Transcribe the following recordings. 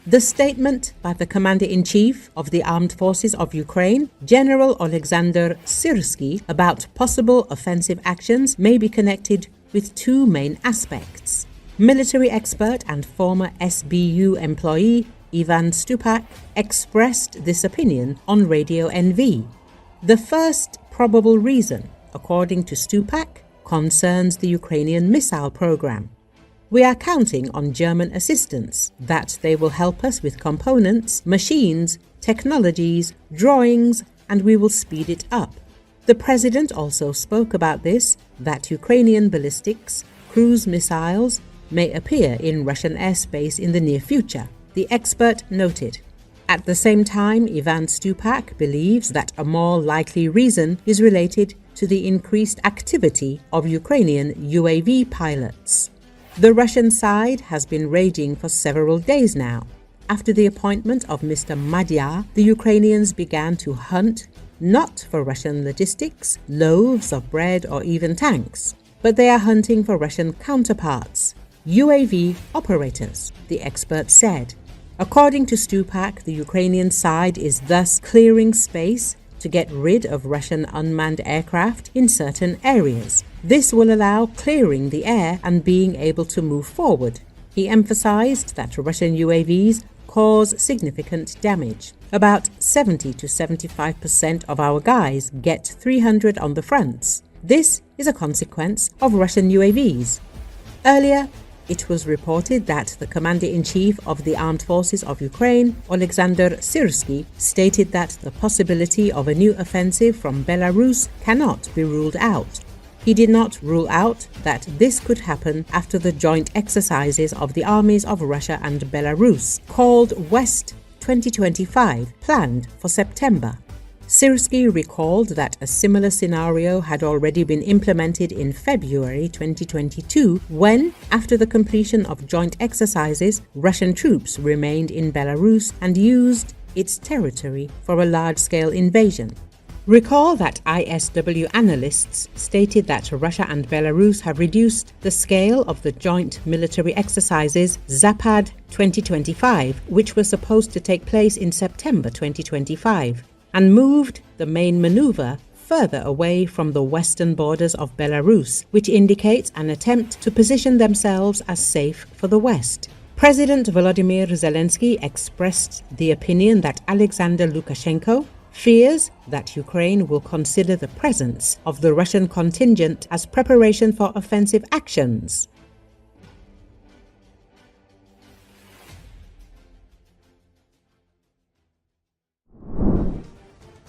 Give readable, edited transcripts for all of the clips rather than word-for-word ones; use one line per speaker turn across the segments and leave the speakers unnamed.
The statement by the Commander-in-Chief of the Armed Forces of Ukraine, General Oleksandr Syrsky, about possible offensive actions may be connected with two main aspects. Military expert and former SBU employee Ivan Stupak expressed this opinion on Radio NV. The first probable reason, according to Stupac, concerns the Ukrainian missile program. We are counting on German assistance, that they will help us with components, machines, technologies, drawings, and we will speed it up. The president also spoke about this, that Ukrainian ballistics, cruise missiles, may appear in Russian airspace in the near future, the expert noted. At the same time, Ivan Stupak believes that a more likely reason is related to the increased activity of Ukrainian UAV pilots. The Russian side has been raging for several days now. After the appointment of Mr. Madyar, the Ukrainians began to hunt not for Russian logistics, loaves of bread or even tanks, but they are hunting for Russian counterparts, UAV operators, the expert said. According to Stupak, the Ukrainian side is thus clearing space to get rid of Russian unmanned aircraft in certain areas. This will allow clearing the air and being able to move forward. He emphasized that Russian UAVs cause significant damage. About 70 to 75% of our guys get 300 on the fronts. This is a consequence of Russian UAVs. Earlier, it was reported that the Commander-in-Chief of the Armed Forces of Ukraine, Oleksandr Syrsky, stated that the possibility of a new offensive from Belarus cannot be ruled out. He did not rule out that this could happen after the joint exercises of the armies of Russia and Belarus, called West 2025, planned for September. Syrsky recalled that a similar scenario had already been implemented in February 2022 when, after the completion of joint exercises, Russian troops remained in Belarus and used its territory for a large-scale invasion. Recall that ISW analysts stated that Russia and Belarus have reduced the scale of the joint military exercises Zapad 2025, which were supposed to take place in September 2025, and moved the main maneuver further away from the western borders of Belarus, which indicates an attempt to position themselves as safe for the West. President Volodymyr Zelensky expressed the opinion that Alexander Lukashenko fears that Ukraine will consider the presence of the Russian contingent as preparation for offensive actions.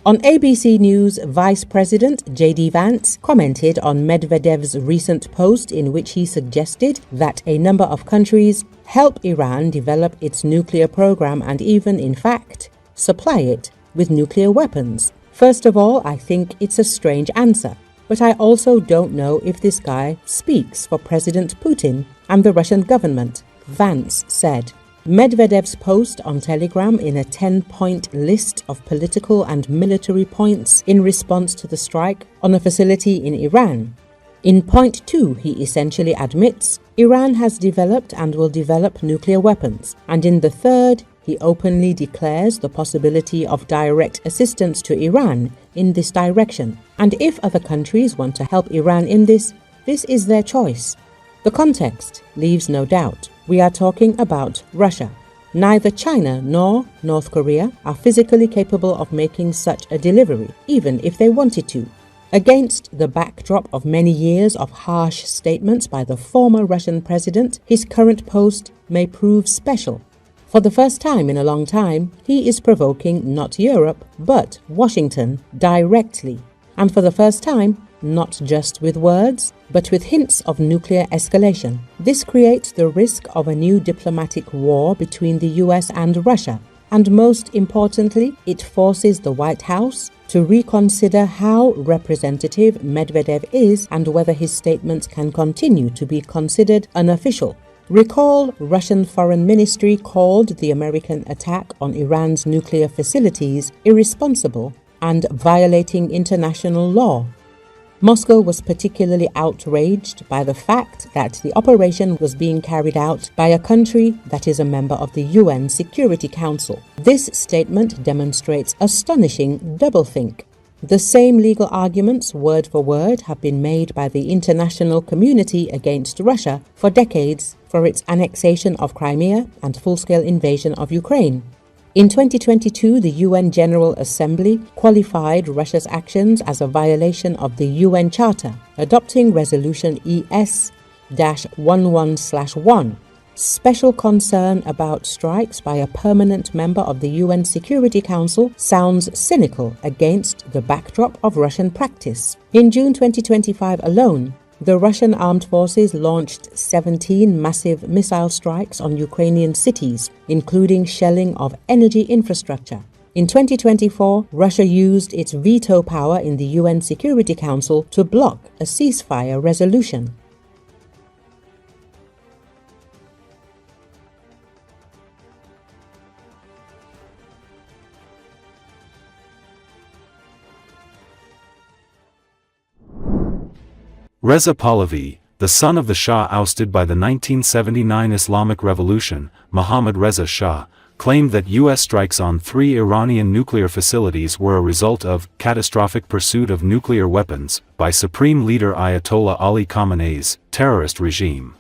On ABC News, Vice President J.D. Vance commented on Medvedev's recent post in which he suggested that a number of countries help Iran develop its nuclear program and even, in fact, supply it with nuclear weapons. First of all, I think it's a strange answer, but I also don't know if this guy speaks for President Putin and the Russian government, Vance said. Medvedev's post on Telegram in a 10-point list of political and military points in response to the strike on a facility in Iran. In point 2, he essentially admits Iran has developed and will develop nuclear weapons, and in the third, he openly declares the possibility of direct assistance to Iran in this direction. And if other countries want to help Iran in this is their choice. The context leaves no doubt. We are talking about Russia. Neither China nor North Korea are physically capable of making such a delivery, even if they wanted to. Against the backdrop of many years of harsh statements by the former Russian president, his current post may prove special. For the first time in a long time, he is provoking not Europe, but Washington directly. And for the first time, not just with words, but with hints of nuclear escalation. This creates the risk of a new diplomatic war between the US and Russia. And most importantly, it forces the White House to reconsider how representative Medvedev is and whether his statements can continue to be considered unofficial. Recall, Russian Foreign Ministry called the American attack on Iran's nuclear facilities irresponsible and violating international law. Moscow was particularly outraged by the fact that the operation was being carried out by a country that is a member of the UN Security Council. This statement demonstrates astonishing doublethink. The same legal arguments, word for word, have been made by the international community against Russia for decades for its annexation of Crimea and full-scale invasion of Ukraine. In 2022, the UN General Assembly qualified Russia's actions as a violation of the UN Charter, adopting Resolution ES-11/1. Special concern about strikes by a permanent member of the UN Security Council sounds cynical against the backdrop of Russian practice. In June 2025 alone, the Russian armed forces launched 17 massive missile strikes on Ukrainian cities, including shelling of energy infrastructure. In 2024, Russia used its veto power in the UN Security Council to block a ceasefire resolution.
Reza Pahlavi, the son of the Shah ousted by the 1979 Islamic Revolution, Mohammad Reza Shah, claimed that U.S. strikes on 3 Iranian nuclear facilities were a result of catastrophic pursuit of nuclear weapons by Supreme Leader Ayatollah Ali Khamenei's terrorist regime.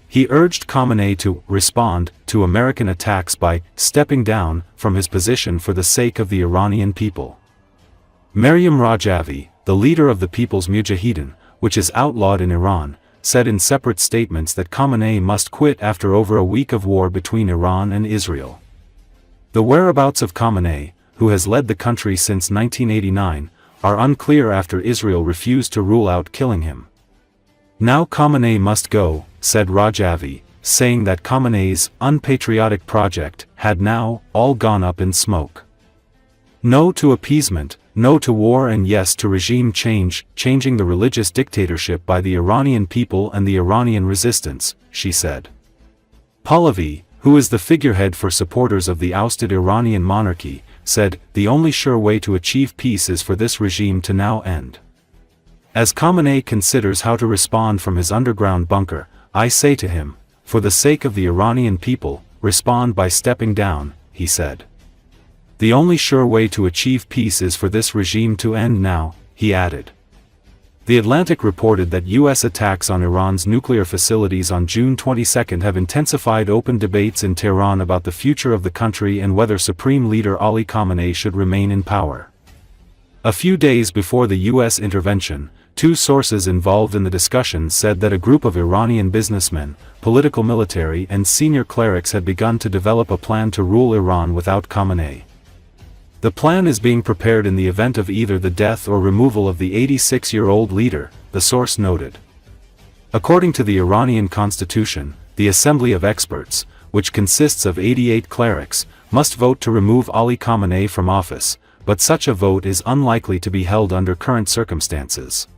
He urged Khamenei to respond to American attacks by stepping down from his position for the sake of the Iranian people. Maryam Rajavi, the leader of the People's Mujahideen, which is outlawed in Iran, said in separate statements that Khamenei must quit after over a week of war between Iran and Israel. The whereabouts of Khamenei, who has led the country since 1989, are unclear after Israel refused to rule out killing him. Now Khamenei must go, said Rajavi, saying that Khamenei's unpatriotic project had now all gone up in smoke. No to appeasement, no to war, and yes to regime change, changing the religious dictatorship by the Iranian people and the Iranian resistance, she said. Pahlavi, who is the figurehead for supporters of the ousted Iranian monarchy, said, "The only sure way to achieve peace is for this regime to now end. As Khamenei considers how to respond from his underground bunker, I say to him, for the sake of the Iranian people, respond by stepping down," he said. "The only sure way to achieve peace is for this regime to end now," he added. The Atlantic reported that U.S. attacks on Iran's nuclear facilities on June 22 have intensified open debates in Tehran about the future of the country and whether Supreme Leader Ali Khamenei should remain in power. A few days before the U.S. intervention, 2 sources involved in the discussions said that a group of Iranian businessmen, political military and senior clerics had begun to develop a plan to rule Iran without Khamenei. The plan is being prepared in the event of either the death or removal of the 86-year-old leader, the source noted. According to the Iranian constitution, the Assembly of Experts, which consists of 88 clerics, must vote to remove Ali Khamenei from office, but such a vote is unlikely to be held under current circumstances.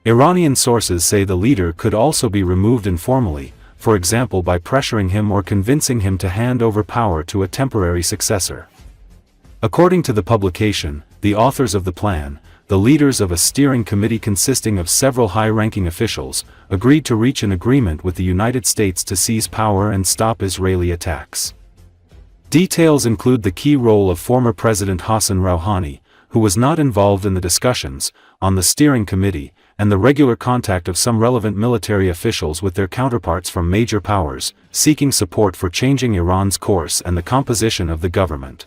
Iranian sources say the leader could also be removed informally, for example by pressuring him or convincing him to hand over power to a temporary successor. According to the publication, the authors of the plan, the leaders of a steering committee consisting of several high-ranking officials, agreed to reach an agreement with the United States to seize power and stop Israeli attacks. Details include the key role of former President Hassan Rouhani, who was not involved in the discussions, on the steering committee, and the regular contact of some relevant military officials with their counterparts from major powers, seeking support for changing Iran's course and the composition of the government.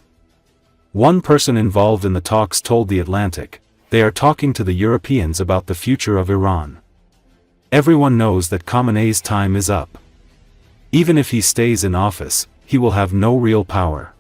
One person involved in the talks told The Atlantic, "They are talking to the Europeans about the future of Iran. Everyone knows that Khamenei's time is up. Even if he stays in office, he will have no real power."